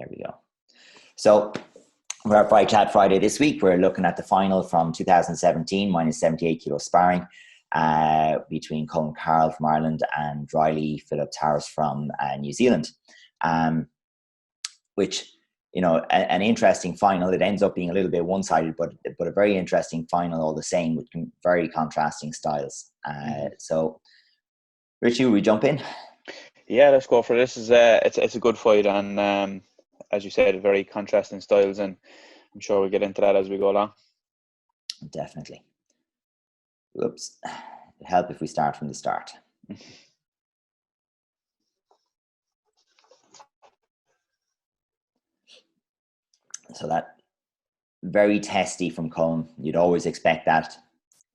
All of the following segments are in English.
There we go. So for our Fight Chat Friday this week, we're looking at the final from 2017, minus 78 kilo sparring between Colm Carroll from Ireland and Riley Philip Towers from New Zealand, which, you know, an interesting final. It ends up being a little bit one-sided, but a very interesting final all the same, with very contrasting styles. So, Richie, will we jump in? Yeah, let's go for this. It's a good fight, and as you said, very contrasting styles, and I'm sure we'll get into that as we go along. Definitely. Whoops. It'd help if we start from the start. So that very testy from Colm. You'd always expect that.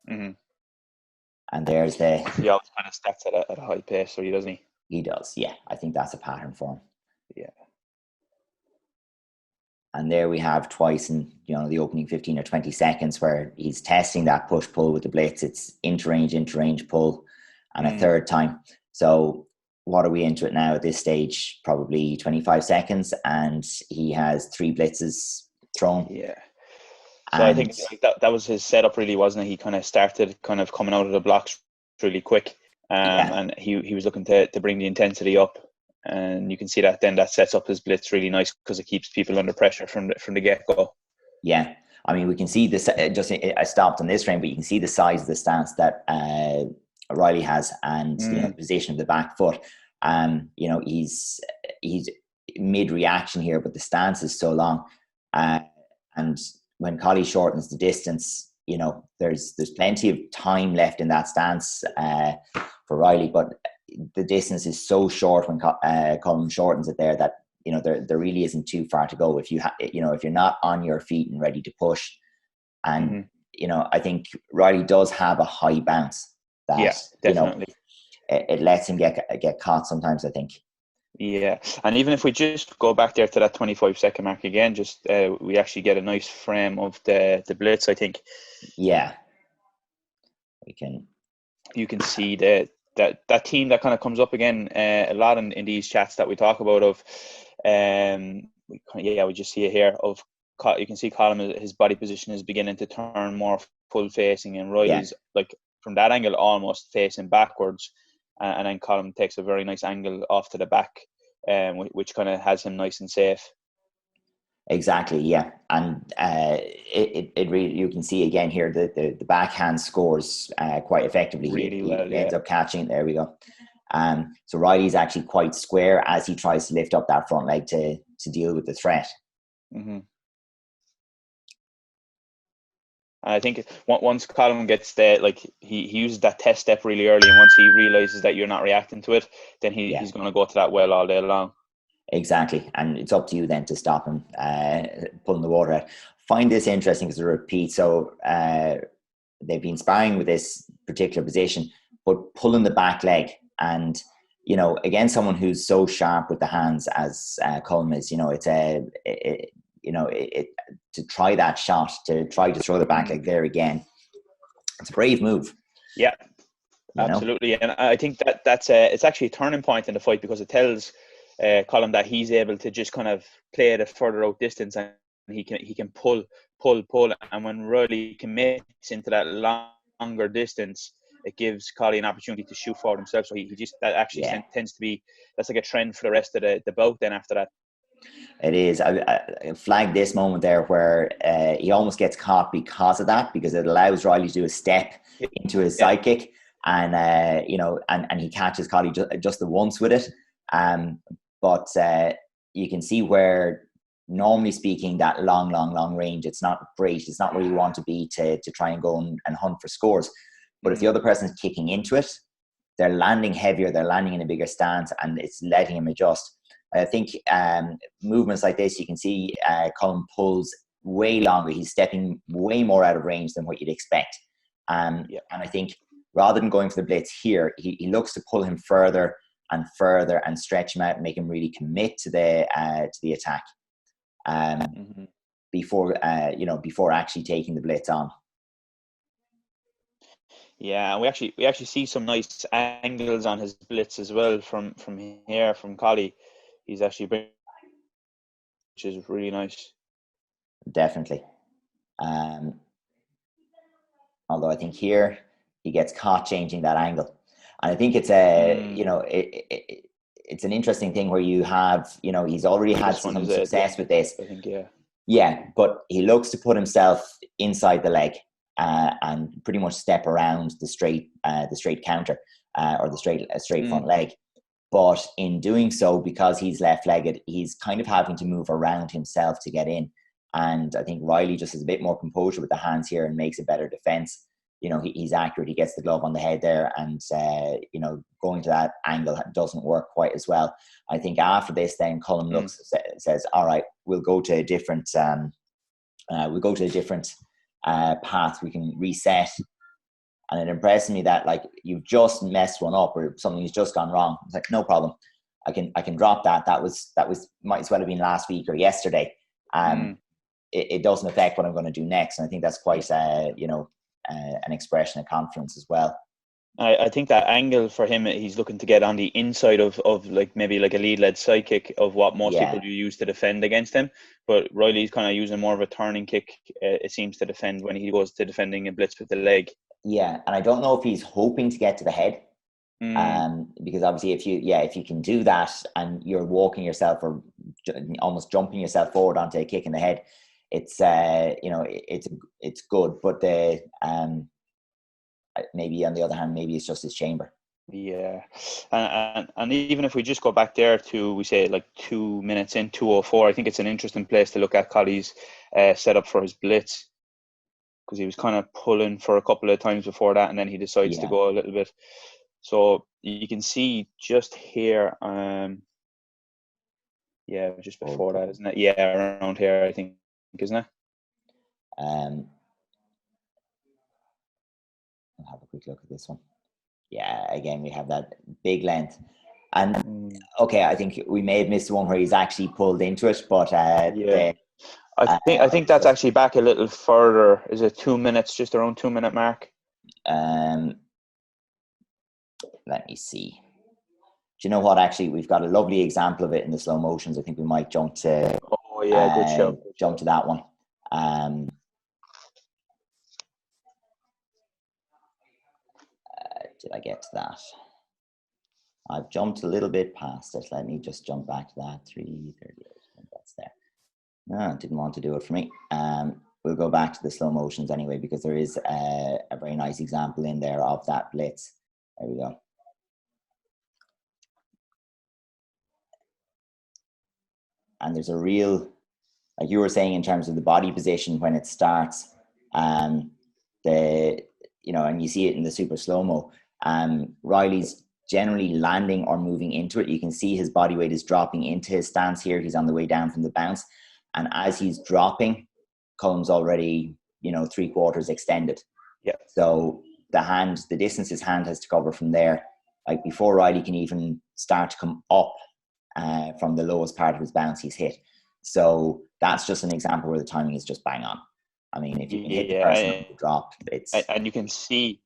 Mm-hmm. And there's the... He always kind of starts at a high pace, so doesn't he? He does, yeah. I think that's a pattern for him. Yeah. And there we have twice in, you know, the opening 15 or 20 seconds where he's testing that push-pull with the blitz. It's inter-range pull, and a third time. So what are we into it now at this stage? Probably 25 seconds, and he has 3 blitzes thrown. Yeah. So I think that was his setup, really, wasn't it? He kind of started kind of coming out of the blocks really quick, and he was looking to bring the intensity up. And you can see that then that sets up his blitz really nice, because it keeps people under pressure from the get-go. Yeah. I mean, we can see this, I stopped on this frame, but you can see the size of the stance that Riley has, and you know, the position of the back foot. You know, he's mid-reaction here, but the stance is so long. And when Collie shortens the distance, you know, there's plenty of time left in that stance for Riley, but the distance is so short when Colm shortens it there, that, you know, there really isn't too far to go if you if you're not on your feet and ready to push. And you know, I think Riley does have a high bounce that, definitely, you know, it lets him get caught sometimes, I think. Yeah, and even if we just go back there to that 25-second mark again, just we actually get a nice frame of the blitz, I think. Yeah, we can. You can see that team that kind of comes up again a lot in these chats that we talk about of, we just see it here of, you can see Colm, his body position is beginning to turn more full facing, and Riley's like from that angle almost facing backwards, and then Colm takes a very nice angle off to the back, which kind of has him nice and safe. Exactly, yeah, and it really, you can see again here the backhand scores quite effectively. Really well, he ends up catching it. There we go. So Riley's actually quite square as he tries to lift up that front leg to deal with the threat. Mm-hmm. I think once Colm gets there, like he uses that test step really early, and once he realizes that you're not reacting to it, then he's going to go to that well all day long. Exactly, and it's up to you then to stop him pulling the water out. Find this interesting because it's a repeat. So they've been sparring with this particular position, but pulling the back leg, and you know, again, someone who's so sharp with the hands as Colm is, you know, to try that shot, to try to throw the back leg there again, it's a brave move. Yeah, absolutely, and I think that's it's actually a turning point in the fight, because it tells Colm that he's able to just kind of play at a further out distance, and he can pull, and when Riley commits into that longer distance, it gives Collie an opportunity to shoot forward himself. So he just, that actually tends to be, that's like a trend for the rest of the bout then after that. It is. I flagged this moment there where he almost gets caught because of that, because it allows Riley to do a step into his side kick, and you know, and he catches Collie just the once with it. But you can see where, normally speaking, that long range, it's not great. It's not where you want to be to try and go and hunt for scores. But if the other person's kicking into it, they're landing heavier, they're landing in a bigger stance, and it's letting him adjust. I think movements like this, you can see Colm pulls way longer. He's stepping way more out of range than what you'd expect. And I think rather than going for the blitz here, he looks to pull him further and further and stretch him out and make him really commit to the attack before actually taking the blitz on. Yeah, and we actually see some nice angles on his blitz as well from here, from Collie. He's actually is really nice. Definitely. Although I think here he gets caught changing that angle. And I think it's it's an interesting thing where you have, he's already had some success with this. I think, yeah. Yeah, but he looks to put himself inside the leg and pretty much step around the straight counter or the straight front leg. But in doing so, because he's left-legged, he's kind of having to move around himself to get in. And I think Riley just has a bit more composure with the hands here and makes a better defense. He's accurate. He gets the glove on the head there, and going to that angle doesn't work quite as well. I think after this, then Colm says, "All right, we'll go to a different path. We can reset." And it impresses me that you've just messed one up or something's just gone wrong. It's like, no problem. I can drop that. That was might as well have been last week or yesterday. It doesn't affect what I'm going to do next. And I think that's quite an expression of confidence as well. I think that angle for him, he's looking to get on the inside of maybe a lead-led side kick of what most people use to defend against him. But Riley's kind of using more of a turning kick, it seems, to defend when he goes to defending a blitz with the leg. Yeah, and I don't know if he's hoping to get to the head. Because obviously if you can do that and you're walking yourself or almost jumping yourself forward onto a kick in the head, it's it's good. But maybe on the other hand, maybe it's just his chamber. Yeah, and even if we just go back there to, we say 2 minutes in, 2:04, I think it's an interesting place to look at Colley's setup for his blitz, because he was kind of pulling for a couple of times before that, and then he decides to go a little bit. So you can see just here, just before that, isn't it? Yeah, around here, I think, isn't it? I'll have a quick look at this one. Yeah, again, we have that big length. And okay, I think we may have missed one where he's actually pulled into it, but I think that's actually back a little further. Is it 2 minutes, just around 2 minute mark? Let me see. Do you know what? Actually, we've got a lovely example of it in the slow motions. I think we might jump to. Oh yeah, good show. Jump to that one. Did I get to that? I've jumped a little bit past it. Let me just jump back to that. 3:38. That's there. No, didn't want to do it for me. We'll go back to the slow motions anyway, because there is a very nice example in there of that blitz. There we go. And there's a real, like you were saying, in terms of the body position when it starts, and you see it in the super slow-mo. Riley's generally landing or moving into it. You can see his body weight is dropping into his stance here. He's on the way down from the bounce. And as he's dropping, Colm's already, 3/4 extended. Yeah. So the distance his hand has to cover from there, like before Riley can even start to come up from the lowest part of his bounce, he's hit. So that's just an example where the timing is just bang on. I mean, if you can hit the person on the drop, it's... And you can see...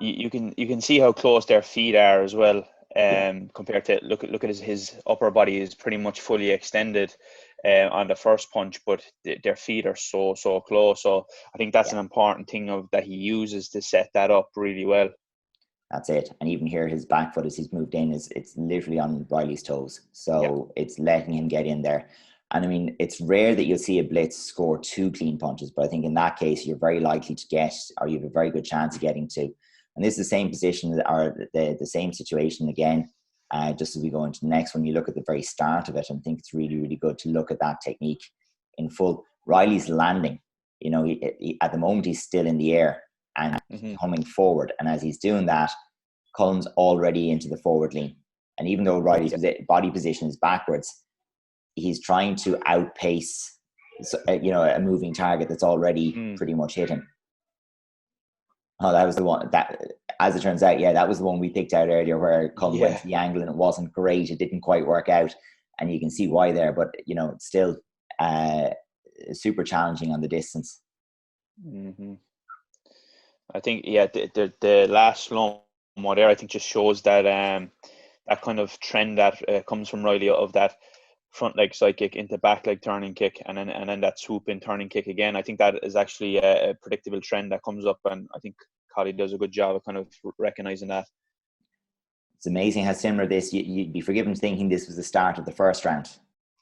You can see how close their feet are as well. Compared to look at his upper body is pretty much fully extended on the first punch, but their feet are so close. So I think that's an important thing that he uses to set that up really well. That's it. And even here, his back foot as he's moved in it's literally on Riley's toes. So it's letting him get in there. And I mean, it's rare that you'll see a blitz score 2 clean punches, but I think in that case, you're very likely to get, or you have a very good chance of getting 2. And this is the same position, or the same situation again, just as we go into the next one. You look at the very start of it and think it's really, really good to look at that technique in full. Riley's landing, he, at the moment, he's still in the air and coming forward. And as he's doing that, Colm's already into the forward lean. And even though Riley's body position is backwards, he's trying to outpace, a moving target that's already pretty much hit him. Oh, that was the one that, as it turns out, that was the one we picked out earlier where Colm went to the angle and it wasn't great. It didn't quite work out. And you can see why there, but, it's still super challenging on the distance. Mm-hmm. I think, the last slow-mo there, I think just shows that that kind of trend that comes from Riley of that front leg side kick into back leg turning kick, and then that swoop in turning kick again. I think that is actually a predictable trend that comes up, and I think Collie does a good job of kind of recognizing that. It's amazing how similar this, you'd be forgiven thinking this was the start of the first round.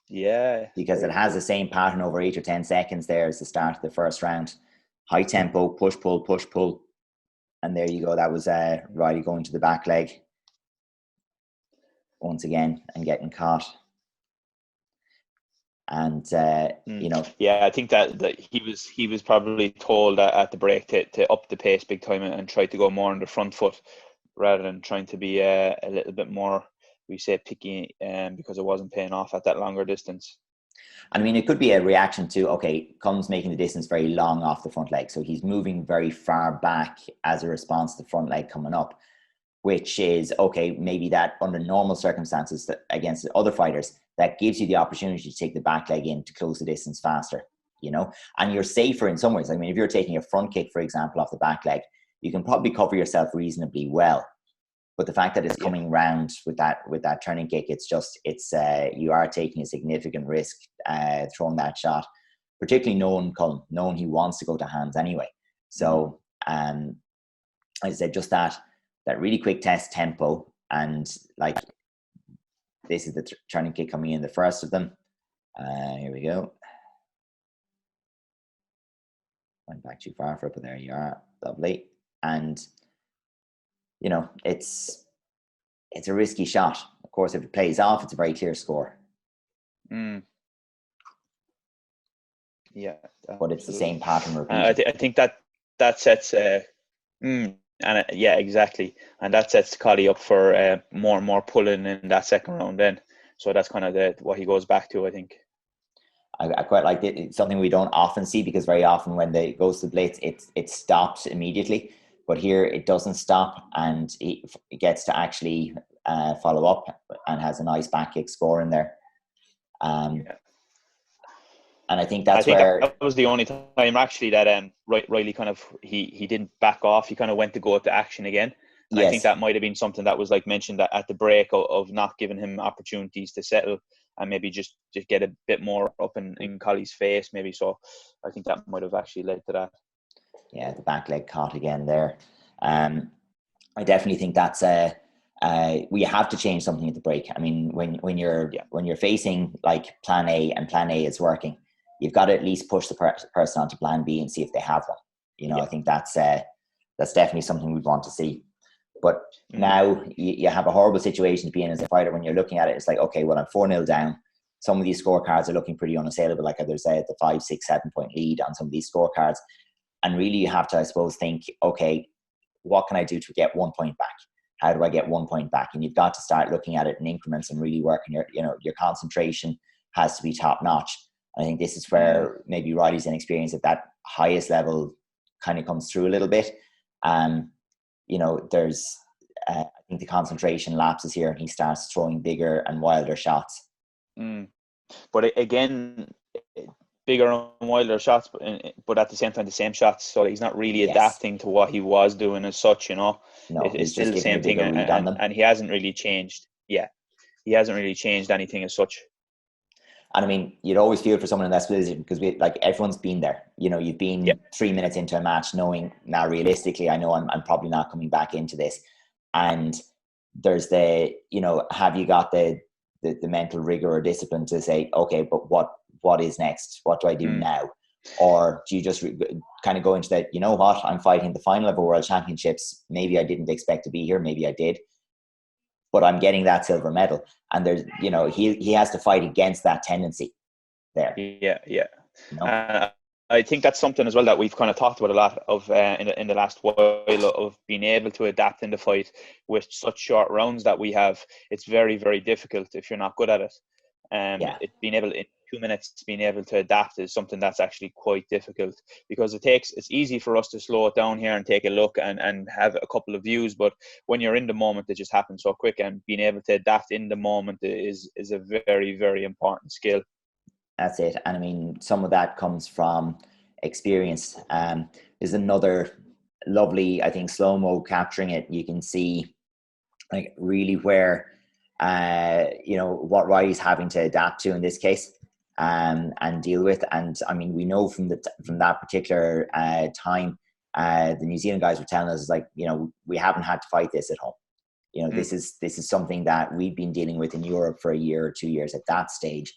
Yeah. Because it has the same pattern over 8 or 10 seconds there as the start of the first round. High tempo, push, pull. And there you go. That was Riley going to the back leg once again and getting caught. And, you know. Yeah, I think that he was probably told at the break to up the pace big time and try to go more on the front foot rather than trying to be a little bit more, we say, picky, because it wasn't paying off at that longer distance. I mean, it could be a reaction to, okay, Colm's making the distance very long off the front leg. So he's moving very far back as a response to the front leg coming up, which is, okay, maybe that under normal circumstances that against other fighters, that gives you the opportunity to take the back leg in to close the distance faster, you know, and you're safer in some ways. I mean, if you're taking a front kick, for example, off the back leg, you can probably cover yourself reasonably well. But the fact that it's coming round with that turning kick, it's you are taking a significant risk throwing that shot, particularly knowing he wants to go to hands anyway. So I said just that really quick test tempo, and like this is the turning kick coming in, the first of them. Here we go. Went back too far for it, but there you are, lovely. And you know, it's a risky shot. Of course, if it plays off, it's a very clear score. Yeah, but it's the same pattern repeated. I think that sets yeah, exactly, and that sets Collie up for more and more pulling in that second round. Then, so that's kind of what he goes back to, I think. I quite like it. It's something we don't often see, because very often when they goes to Blitz, it stops immediately. But here it doesn't stop, and it gets to actually follow up and has a nice back kick score in there. And I think that was the only time actually that Riley kind of he didn't back off. He kind of went to go to action again. And I think that might have been something that was like mentioned at the break of not giving him opportunities to settle and maybe just get a bit more up in Collie's face maybe. So I think that might have actually led to that. Yeah, the back leg caught again there. I definitely think that's we have to change something at the break. I mean, when you're facing like plan A and plan A is working, you've got to at least push the person onto plan B and see if they have one. You know, I think that's definitely something we'd want to see. But now you have a horrible situation to be in as a fighter when you're looking at it. It's like, okay, well, I'm 4-0 down. Some of these scorecards are looking pretty unassailable. Like there's the 5, 6, 7 point lead on some of these scorecards. And really you have to, I suppose, think, okay, what can I do to get 1 point back? How do I get 1 point back? And you've got to start looking at it in increments and really working your concentration has to be top notch. I think this is where maybe Riley's inexperience at that highest level kind of comes through a little bit. There's, I think the concentration lapses here and he starts throwing bigger and wilder shots. But again, bigger and wilder shots, but at the same time, the same shots. So he's not really adapting to what he was doing as such, you know. No, it's still the same thing, and he hasn't really changed. Yeah, he hasn't really changed anything as such. And I mean, you'd always feel for someone in that position because everyone's been there. You know, you've been 3 minutes into a match knowing now realistically, I know I'm probably not coming back into this. And there's have you got the mental rigor or discipline to say, okay, but what is next? What do I do now? Or do you just kind of go into that, you know what, I'm fighting the final of a world championships. Maybe I didn't expect to be here. Maybe I did. But I'm getting that silver medal. And there's, he has to fight against that tendency there. Yeah. I think that's something as well that we've kind of talked about a lot of in the last while, of being able to adapt in the fight with such short rounds that we have. It's very, very difficult if you're not good at it. Being able in 2 minutes, being able to adapt is something that's actually quite difficult, because it's easy for us to slow it down here and take a look and have a couple of views, but when you're in the moment, it just happens so quick, and being able to adapt in the moment is a very, very important skill. That's it. And I mean, some of that comes from experience. There's another lovely, I think, slow-mo capturing it. You can see like really where you know, what Riley's having to adapt to in this case, and deal with. And I mean, we know from that particular time, the New Zealand guys were telling us, like, you know, we haven't had to fight this at home. You know, this is something that we've been dealing with in Europe for a year or 2 years at that stage,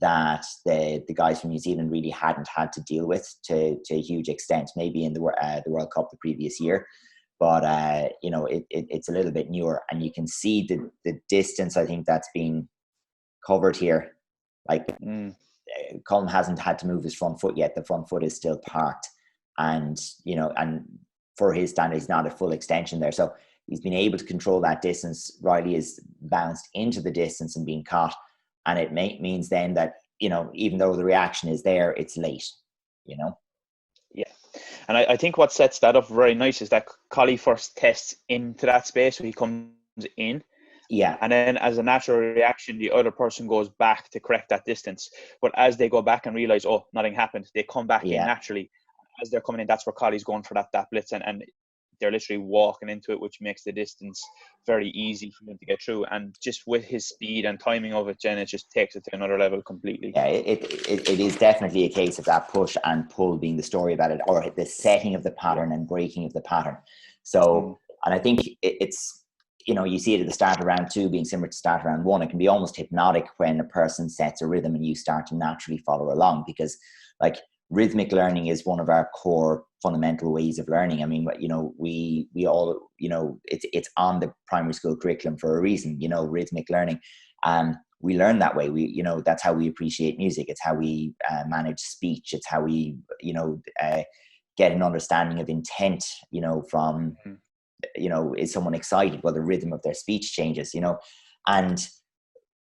that the guys from New Zealand really hadn't had to deal with to a huge extent, maybe in the World Cup the previous year. But, you know, it's a little bit newer, and you can see the distance, I think, that's been covered here. Like, Colm hasn't had to move his front foot yet. The front foot is still parked. And, you know, and for his standard, he's not a full extension there. So he's been able to control that distance. Riley is bounced into the distance and being caught. And it means then that, you know, even though the reaction is there, it's late, you know? Yeah. And I think what sets that up very nice is that Collie first tests into that space, so he comes in. Yeah. And then as a natural reaction, the other person goes back to correct that distance. But as they go back and realize, oh, nothing happened, they come back in naturally. As they're coming in, that's where Collie's going for that blitz. And they're literally walking into it, which makes the distance very easy for them to get through. And just with his speed and timing of it, Jen, it just takes it to another level completely. Yeah, it is definitely a case of that push and pull being the story about it, or the setting of the pattern and breaking of the pattern. So, and I think it's, you know, you see it at the start of round 2 being similar to start of round 1. It can be almost hypnotic when a person sets a rhythm and you start to naturally follow along, because, like, rhythmic learning is one of our core fundamental ways of learning. I mean, you know, we all, you know, it's on the primary school curriculum for a reason, you know, rhythmic learning. We learn that way. We, you know, that's how we appreciate music. It's how we manage speech. It's how we, you know, get an understanding of intent, you know, from, you know, is someone excited? Well, the rhythm of their speech changes, you know. And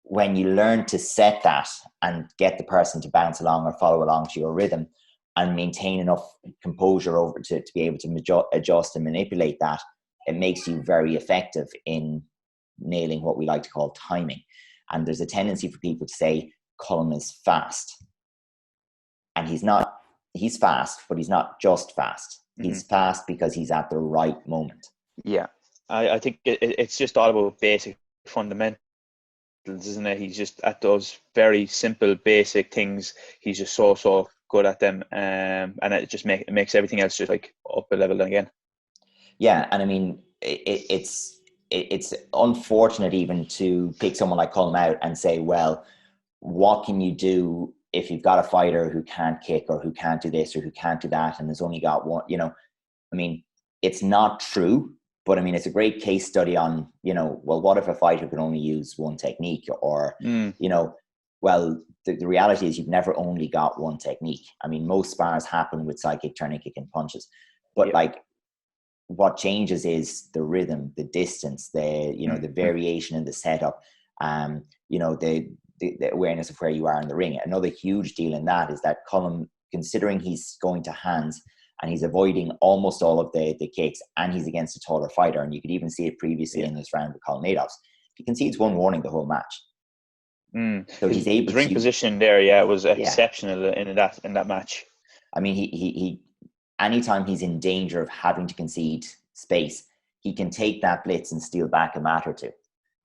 when you learn to set that and get the person to bounce along or follow along to your rhythm and maintain enough composure over to be able to adjust and manipulate that, it makes you very effective in nailing what we like to call timing. And there's a tendency for people to say Colm is fast. And he's not. He's fast, but he's not just fast. He's fast because he's at the right moment. Yeah, I think it's just all about basic fundamentals, isn't it? He's just at those very simple, basic things. He's just so good at them, and it just makes everything else just like up a level again. Yeah, and I mean, it's unfortunate even to pick someone like Colm out and say, well, what can you do if you've got a fighter who can't kick or who can't do this or who can't do that and has only got one, you know? I mean, it's not true, but I mean, it's a great case study on, you know, well, what if a fighter can only use one technique? Or, you know, well, the reality is you've never only got one technique. I mean, most spars happen with side kick, turning kick, and punches. But like, what changes is the rhythm, the distance, the, you know, the variation in the setup, you know, the awareness of where you are in the ring. Another huge deal in that is that Colm, considering he's going to hands and he's avoiding almost all of the kicks, and he's against a taller fighter, and you could even see it previously in this round with Colm Madoff's, he concedes one warning the whole match. So he's able his ring position there, was exceptional in that match. I mean, he anytime he's in danger of having to concede space, he can take that blitz and steal back a mat or two.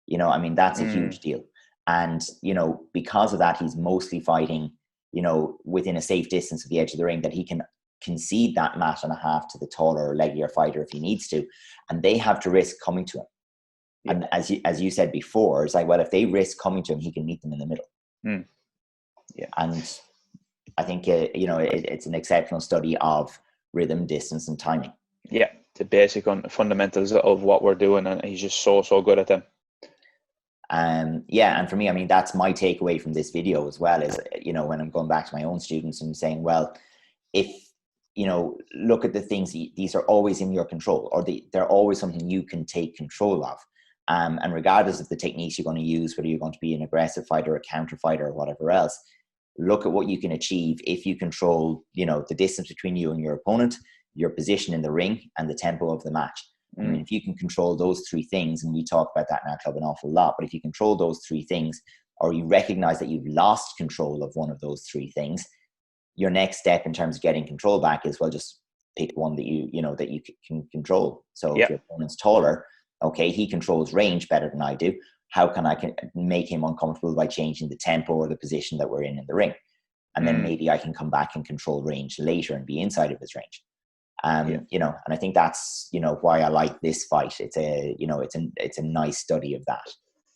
You know, I mean, that's a huge deal. And, you know, because of that, he's mostly fighting, you know, within a safe distance of the edge of the ring, that he can concede that mat and a half to the taller or leggier fighter if he needs to. And they have to risk coming to him. Yeah. And as you said before, it's like, well, if they risk coming to him, he can meet them in the middle. Yeah. And I think, you know, it's an exceptional study of rhythm, distance, and timing. Yeah, the basic fundamentals of what we're doing, and he's just so good at them. Yeah, and for me, I mean, that's my takeaway from this video as well, is, you know, when I'm going back to my own students and saying, well, if, you know, look at the things, these are always in your control, or they're always something you can take control of. And regardless of the techniques you're going to use, whether you're going to be an aggressive fighter, a counter fighter, or whatever else, look at what you can achieve if you control, you know, the distance between you and your opponent, your position in the ring, and the tempo of the match. I mean, if you can control those three things, and we talk about that in our club an awful lot, but if you control those three things, or you recognize that you've lost control of one of those three things, your next step in terms of getting control back is, well, just pick one that you know, that you can control. So if your opponent's taller, okay, he controls range better than I do. how can I make him uncomfortable by changing the tempo or the position that we're in the ring? And then maybe I can come back and control range later and be inside of his range. You know, and I think that's, you know, why I like this fight. It's a, you know, it's a nice study of that.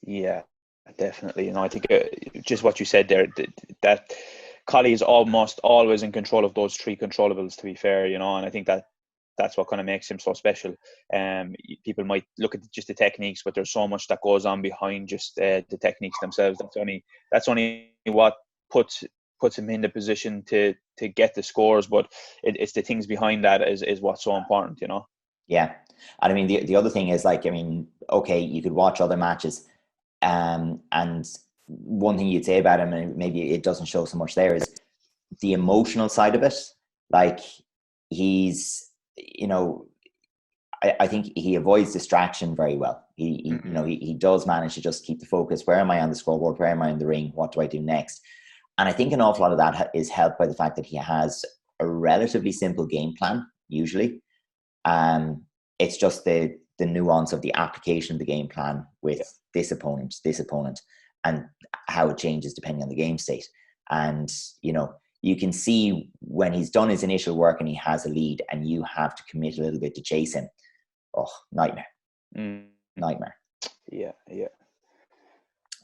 Yeah, definitely. You know, I think just what you said there, that Collie is almost always in control of those three controllables, to be fair, you know, and I think that's what kind of makes him so special. People might look at just the techniques, but there's so much that goes on behind just the techniques themselves. That's only what puts him in the position to get the scores, but it's the things behind that is what's so important, you know. Yeah, and I mean the other thing is, like, I mean, okay, you could watch other matches, and one thing you'd say about him, and maybe it doesn't show so much there, is the emotional side of it. Like, he's, you know, I think he avoids distraction very well. He you know, he does manage to just keep the focus. Where am I on the scoreboard? Where am I in the ring? What do I do next? And I think an awful lot of that is helped by the fact that he has a relatively simple game plan, usually. It's just the nuance of the application of the game plan with this opponent, and how it changes depending on the game state. And, you know, you can see when he's done his initial work and he has a lead and you have to commit a little bit to chase him. Oh, nightmare. Nightmare. Yeah.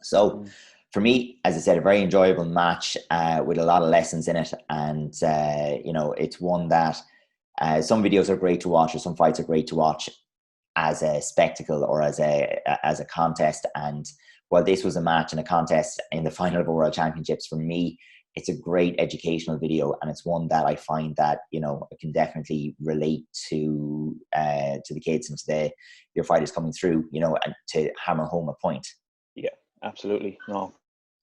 So for me, as I said, a very enjoyable match with a lot of lessons in it. And, you know, it's one that some videos are great to watch, or some fights are great to watch as a spectacle or as a contest. And while this was a match and a contest in the final of a World Championships, for me, it's a great educational video, and it's one that I find that, you know, it can definitely relate to the kids and to your fighters coming through, you know, and to hammer home a point. Yeah, absolutely. No,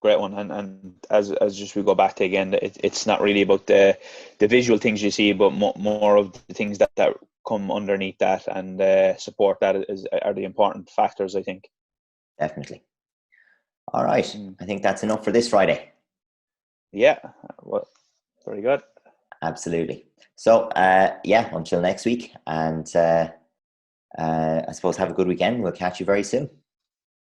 great one. And as just we go back to again, it's not really about the visual things you see, but more of the things that come underneath that and support that are the important factors, I think. Definitely. All right. I think that's enough for this Friday. Yeah. Well, very good. Absolutely. So, until next week. And I suppose have a good weekend. We'll catch you very soon.